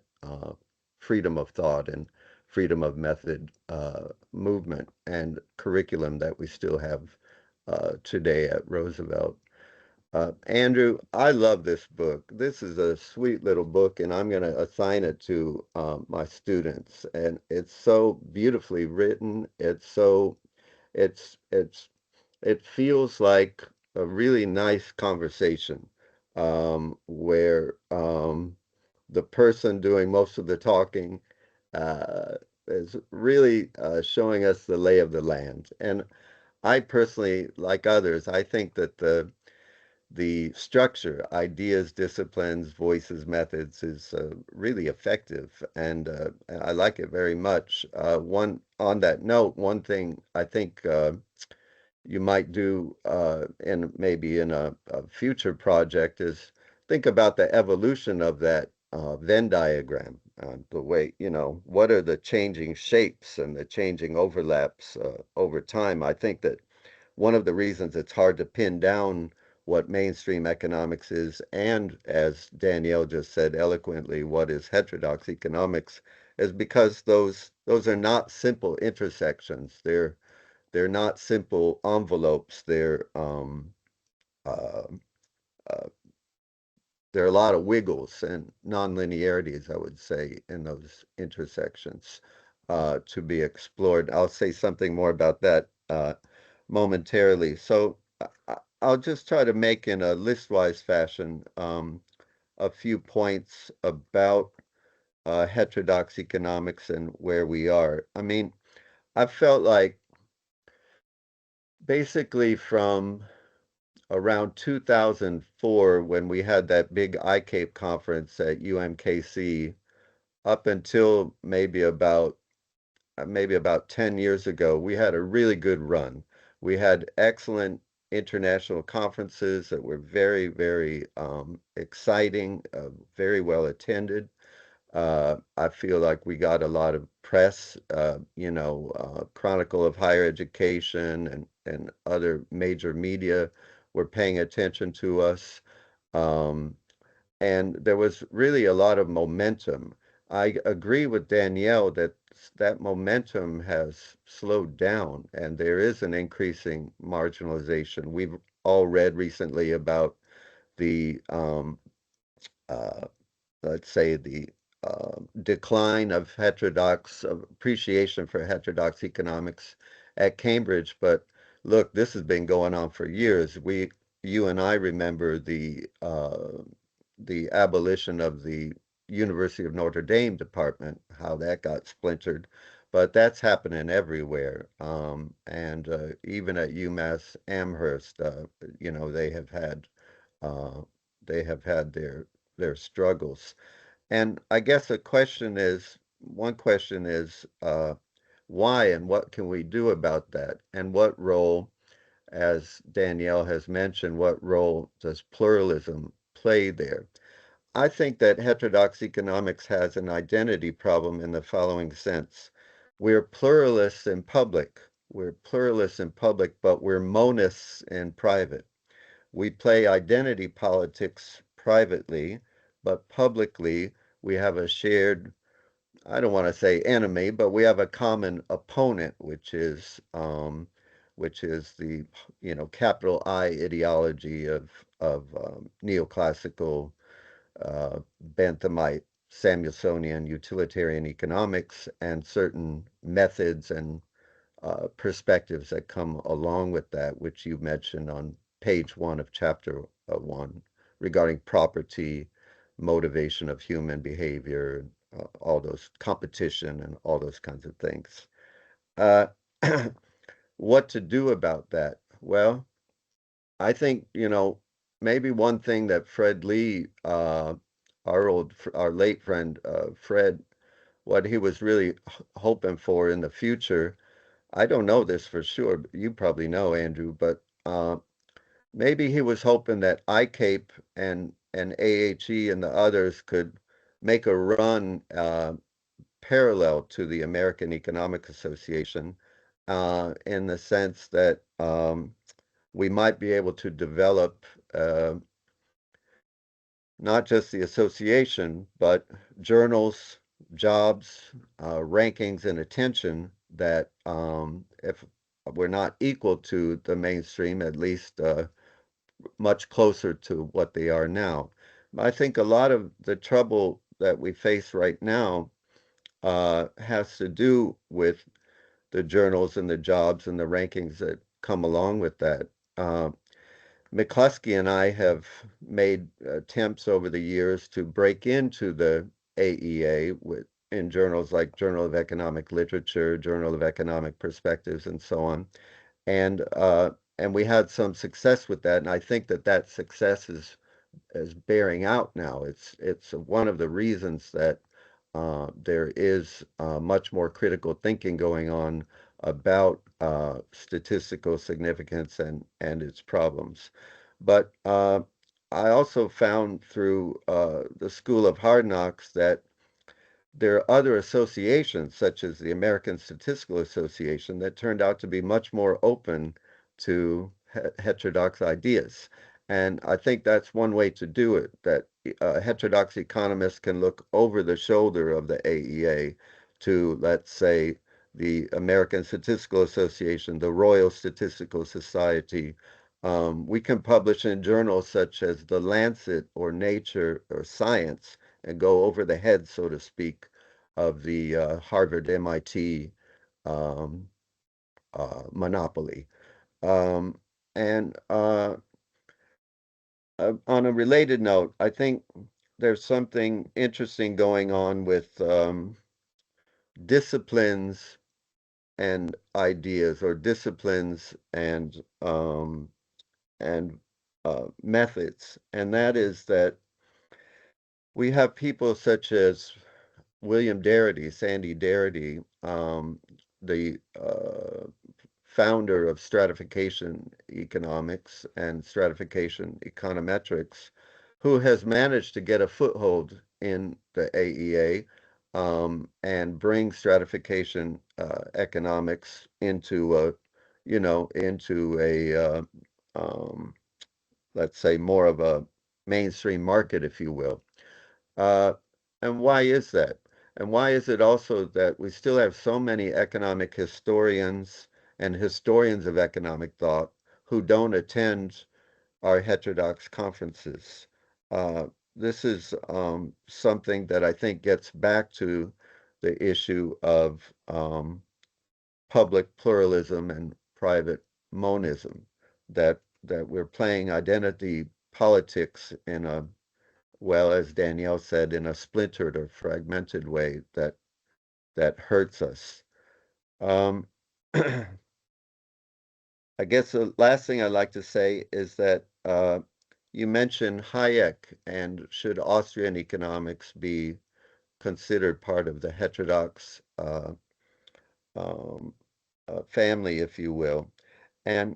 freedom of thought and freedom of method movement and curriculum that we still have today at Roosevelt. Andrew, I love this book. This is a sweet little book, and I'm going to assign it to my students. And it's so beautifully written. It feels like a really nice conversation where the person doing most of the talking uh, is really showing us the lay of the land. And I personally, like others, I think that the structure, ideas, disciplines, voices, methods is really effective, and I like it very much. One on that note, one thing I think you might do in maybe in a future project is think about the evolution of that Venn diagram, the way, what are the changing shapes and the changing overlaps over time. I think that one of the reasons it's hard to pin down what mainstream economics is, and as Danielle just said eloquently, what is heterodox economics, is because those are not simple intersections. They're not simple envelopes. Uh, uh, there are a lot of wiggles and nonlinearities, I would say, in those intersections to be explored. I'll say something more about that momentarily. So I'll just try to make in a listwise fashion a few points about heterodox economics and where we are. I mean, I felt like basically from around 2004 when we had that big ICAPE conference at UMKC up until maybe about 10 years ago, we had a really good run. We had excellent international conferences that were very, very exciting, very well attended. I feel like we got a lot of press, Chronicle of Higher Education and other major media were paying attention to us. And there was really a lot of momentum. I agree with Danielle that that momentum has slowed down and there is an increasing marginalization. We've all read recently about the let's say the decline of appreciation for heterodox economics at Cambridge. But look, this has been going on for years. You and I remember the abolition of the University of Notre Dame department, how that got splintered. But that's happening everywhere. And even at UMass Amherst, they have had their struggles. And I guess one question is, why and what can we do about that? And what role, as Danielle has mentioned, what role does pluralism play there? I think that heterodox economics has an identity problem in the following sense. We're pluralists in public. But we're monists in private. We play identity politics privately, but publicly we have a shared, I don't want to say enemy, but we have a common opponent, which is the capital I ideology of neoclassical Benthamite Samuelsonian utilitarian economics and certain methods and perspectives that come along with that, which you mentioned on page 1 of chapter 1 regarding property, motivation of human behavior, all those competition and all those kinds of things. What to do about that? Well, I think, maybe one thing that Fred Lee, our late friend Fred, what he was really hoping for in the future, I don't know this for sure, but you probably know, Andrew, but maybe he was hoping that ICAPE and AHE and the others could make a run parallel to the American Economic Association in the sense that we might be able to develop not just the association, but journals, jobs, rankings, and attention that if we're not equal to the mainstream, at least much closer to what they are now. I think a lot of the trouble that we face right now has to do with the journals and the jobs and the rankings that come along with that. McCluskey and I have made attempts over the years to break into the AEA in journals like Journal of Economic Literature, Journal of Economic Perspectives, and so on. And we had some success with that. And I think that success is bearing out now. It's one of the reasons that there is much more critical thinking going on about statistical significance and its problems. But I also found through the School of Hard Knocks that there are other associations, such as the American Statistical Association, that turned out to be much more open to heterodox ideas. And I think that's one way to do it, that heterodox economists can look over the shoulder of the AEA to, let's say, the American Statistical Association, the Royal Statistical Society. We can publish in journals such as The Lancet or Nature or Science and go over the head, so to speak, of the Harvard MIT monopoly. And on a related note, I think there's something interesting going on with disciplines and ideas, or disciplines and methods, and that is that we have people such as William Darity, Sandy Darity, the founder of stratification economics and stratification econometrics, who has managed to get a foothold in the AEA and bring stratification economics into let's say more of a mainstream market, if you will. And why is that? And why is it also that we still have so many economic historians and historians of economic thought who don't attend our heterodox conferences? This is something that I think gets back to the issue of public pluralism and private monism, that we're playing identity politics in a, well, as Danielle said, in a splintered or fragmented way that hurts us. I guess the last thing I'd like to say is that you mentioned Hayek, and should Austrian economics be considered part of the heterodox family, if you will. And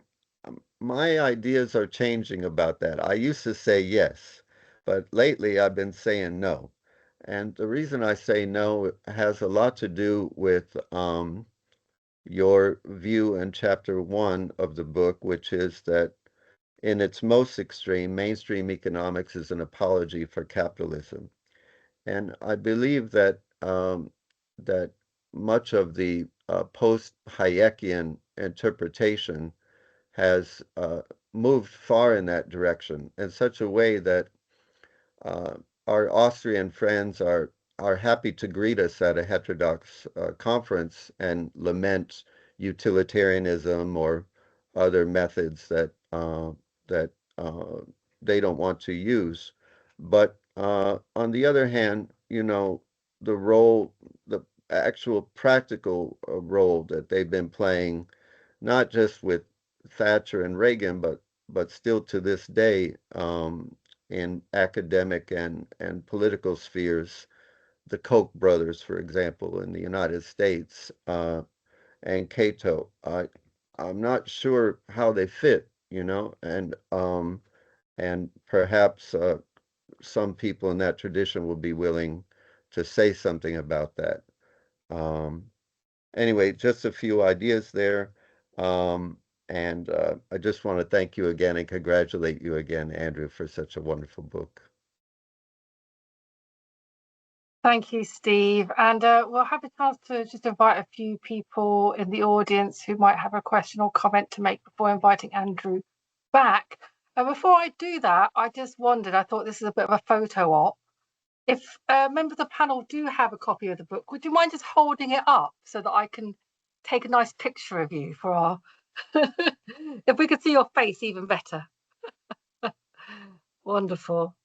my ideas are changing about that. I used to say yes, but lately I've been saying no. And the reason I say no has a lot to do with your view in chapter 1 of the book, which is that in its most extreme, mainstream economics is an apology for capitalism. And I believe that that much of the post-Hayekian interpretation has moved far in that direction in such a way that our Austrian friends are happy to greet us at a heterodox conference and lament utilitarianism or other methods that that they don't want to use. But on the other hand, the role, the actual practical role that they've been playing, not just with Thatcher and Reagan, but still to this day in academic and political spheres, the Koch brothers, for example, in the United States, and Cato. I'm not sure how they fit, and perhaps some people in that tradition will be willing to say something about that. Anyway, just a few ideas there. And I just want to thank you again and congratulate you again, Andrew, for such a wonderful book. Thank you, Steve. And we'll have a chance to just invite a few people in the audience who might have a question or comment to make before inviting Andrew back. And before I do that, I just wondered, I thought this is a bit of a photo op. If members of the panel do have a copy of the book, would you mind just holding it up so that I can take a nice picture of you for our... if we could see your face, even better. Wonderful.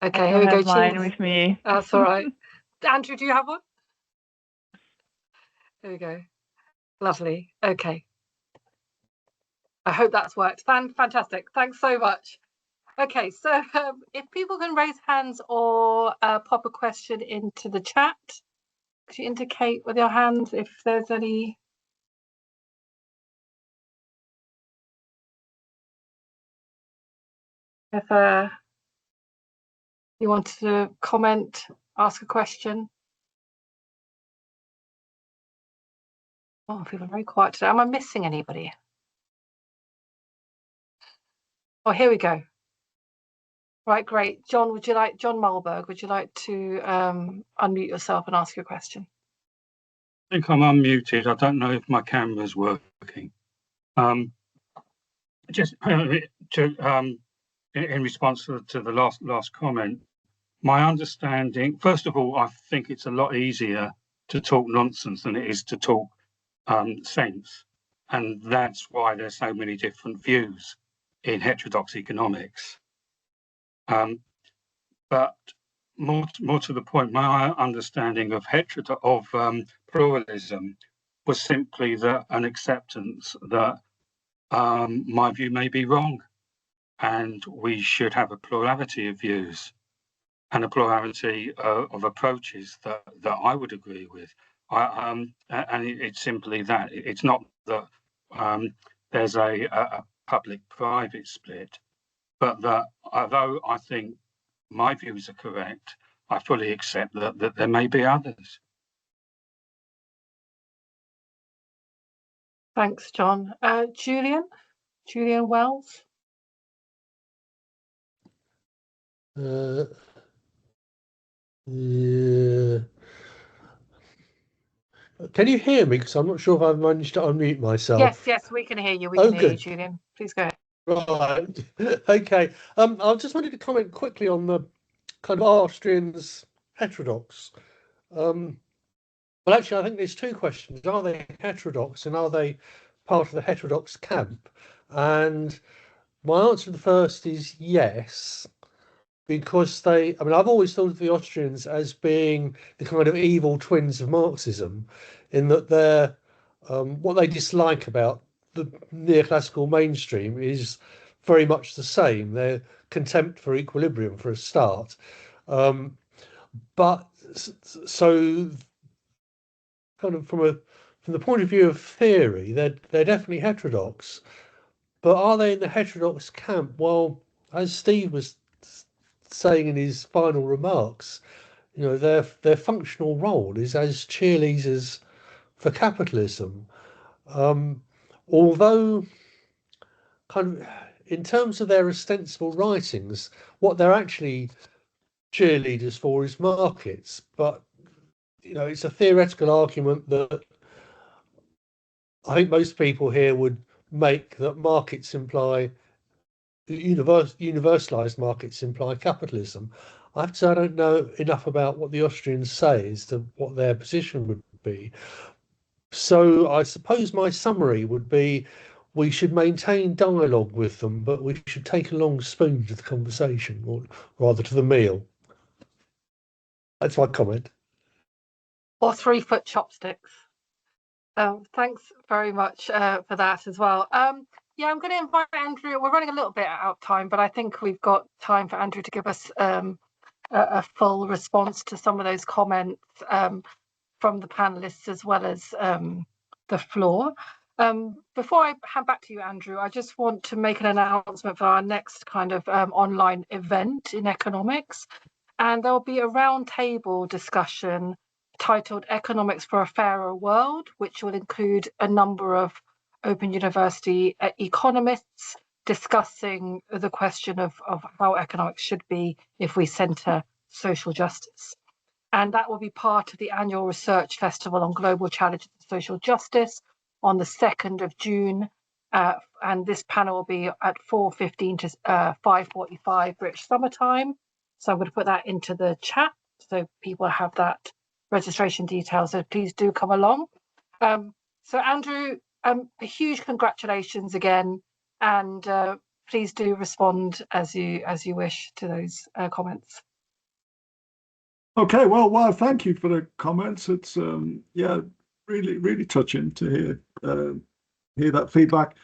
Okay, here we go. Mine with me. That's all right. Andrew, do you have one? There we go. Lovely. Okay. I hope that's worked. Fantastic. Thanks so much. Okay, so if people can raise hands or pop a question into the chat, could you indicate with your hands if there's any? If you want to comment, ask a question. Oh, people are very quiet today. Am I missing anybody? Oh, here we go. Right, great. John Mulberg, would you like to unmute yourself and ask your question? I think I'm unmuted. I don't know if my camera's working. Just in response to the last comment, my understanding, first of all, I think it's a lot easier to talk nonsense than it is to talk sense. And that's why there's so many different views in heterodox economics. But more to the point, my understanding of pluralism was simply an acceptance that my view may be wrong, and we should have a plurality of views and a plurality of approaches that I would agree with. And it's simply that. It's not that there's a public-private split, but that although I think my views are correct, I fully accept that there may be others. Thanks, John. Julian Wells. Yeah. Can you hear me? Because I'm not sure if I've managed to unmute myself. Yes, we can hear you. We Oh, can hear you, good. Julian. Please go ahead. Right. Okay. I just wanted to comment quickly on the kind of Austrians heterodox. Well, actually, I think there's two questions. Are they heterodox and are they part of the heterodox camp? And my answer to the first is yes, because I mean, I've always thought of the Austrians as being the kind of evil twins of Marxism, in that they're what they dislike about the neoclassical mainstream is very much the same. Their contempt for equilibrium, for a start. But so kind of from the point of view of theory, they're definitely heterodox. But are they in the heterodox camp? Well, as Steve was saying in his final remarks, you know, their functional role is as cheerleaders for capitalism. Although kind of in terms of their ostensible writings, what they're actually cheerleaders for is markets. But you know, it's a theoretical argument that I think most people here would make, that markets imply universalized markets imply capitalism. I have to say I don't know enough about what the Austrians say as to what their position would be. So I suppose my summary would be we should maintain dialogue with them, but we should take a long spoon to the conversation, or rather to the meal. That's my comment. Or 3-foot chopsticks. Thanks very much for that as well. Yeah, I'm going to invite Andrew. We're running a little bit out of time, but I think we've got time for Andrew to give us a full response to some of those comments from the panelists as well as the floor. Before I hand back to you, Andrew, I just want to make an announcement for our next kind of online event in economics. And there'll be a roundtable discussion titled Economics for a Fairer World, which will include a number of Open University economists discussing the question of how economics should be if we centre social justice. And that will be part of the annual Research Festival on Global Challenges and Social Justice on the 2nd of June. And this panel will be at 4:15 to 5:45 British Summer Time. So I'm going to put that into the chat so people have that registration details. So please do come along. So Andrew, a huge congratulations again, and please do respond as you wish to those comments. Okay, well, thank you for the comments. It's yeah, really touching to hear that feedback.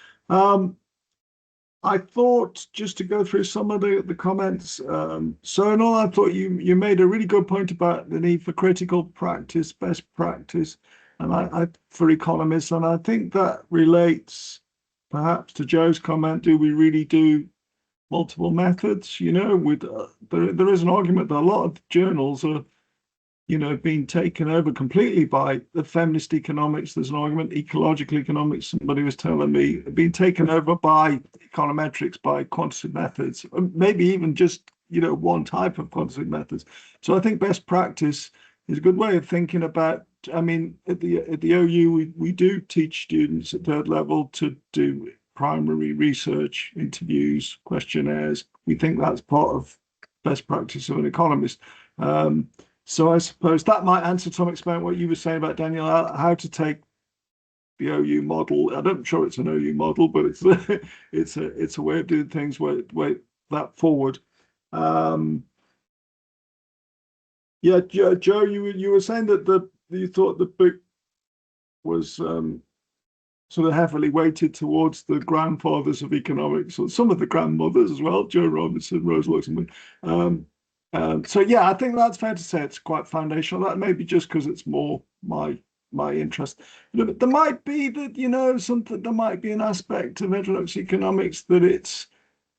I thought, just to go through some of the comments, so in all, I thought you made a really good point about the need for critical practice, best practice, and I for economists, and I think that relates perhaps to Joe's comment. Do we really do multiple methods? You know, with there is an argument that a lot of journals are, you know, being taken over completely by the feminist economics. There's an argument, ecological economics, somebody was telling me, being taken over by econometrics, by quantitative methods, maybe even just, you know, one type of quantitative methods. So I think best practice is a good way of thinking about, I mean, at the OU, we do teach students at third level to do primary research, interviews, questionnaires. We think that's part of best practice of an economist. So I suppose that might answer to some extent what you were saying about, Daniel, how to take the OU model. I'm sure it's an OU model, but it's a way of doing things, way that forward. Yeah, Joe, you were saying that you thought the book was sort of heavily weighted towards the grandfathers of economics, or some of the grandmothers as well, Joe Robinson, Rosa Luxemburg. So yeah, I think that's fair to say it's quite foundational. That may be just because it's more my interest. There might be that, you know, there might be an aspect of heterodox economics that it's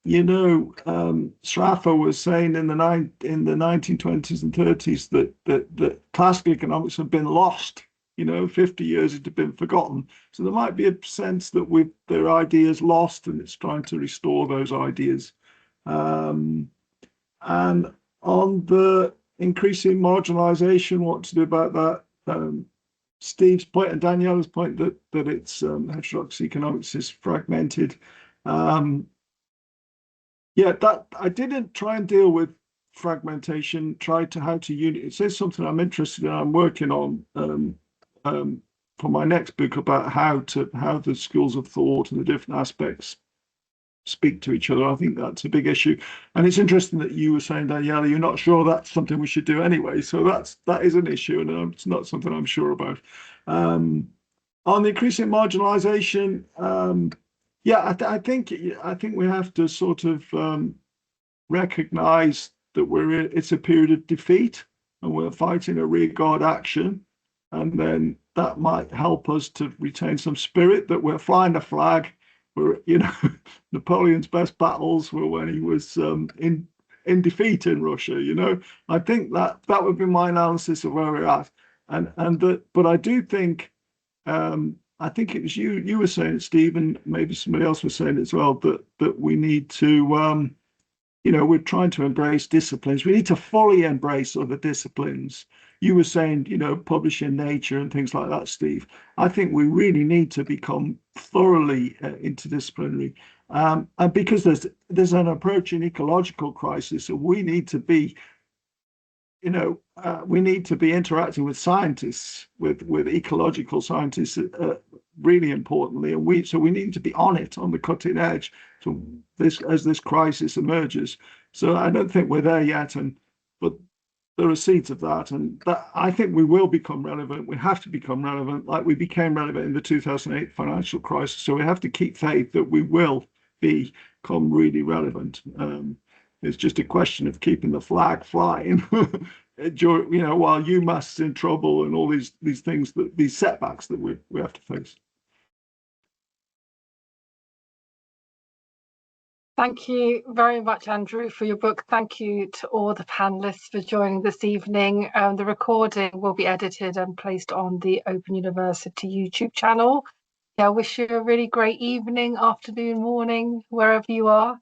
Sraffa was saying in the 1920s and 30s that classical economics had been lost. 50 years it had been forgotten. So there might be a sense that their ideas lost, and it's trying to restore those ideas. And on the increasing marginalization, what to do about that? Steve's point and Daniela's point that it's heterodox economics is fragmented. That I didn't try and deal with fragmentation. Tried to how to unit. It says something I'm interested in. I'm working on for my next book about how the schools of thought and the different aspects speak to each other. I think that's a big issue, and it's interesting that you were saying, Daniela, you're not sure that's something we should do anyway. So that is an issue, and it's not something I'm sure about. On the increasing marginalization. I think we have to sort of recognize that it's a period of defeat, and we're fighting a rearguard action, and then that might help us to retain some spirit that we're flying a flag. We're, Napoleon's best battles were when he was in defeat in Russia. I think that would be my analysis of where we're at, but I do think. I think it was you were saying it, Steve, and maybe somebody else was saying it as well, that we need to, we're trying to embrace disciplines. We need to fully embrace other disciplines. You were saying, publishing Nature and things like that, Steve. I think we really need to become thoroughly interdisciplinary. And because there's an approaching ecological crisis, and we need to be we need to be interacting with scientists, with ecological scientists, really importantly, and we need to be on the cutting edge, as this crisis emerges. So I don't think we're there yet, but there are seeds of that, and that I think we will become relevant. We have to become relevant, like we became relevant in the 2008 financial crisis. So we have to keep faith that we will become really relevant. It's just a question of keeping the flag flying, while UMass's in trouble and all these things, these setbacks that we have to face. Thank you very much, Andrew, for your book. Thank you to all the panelists for joining this evening. The recording will be edited and placed on the Open University YouTube channel. I wish you a really great evening, afternoon, morning, wherever you are.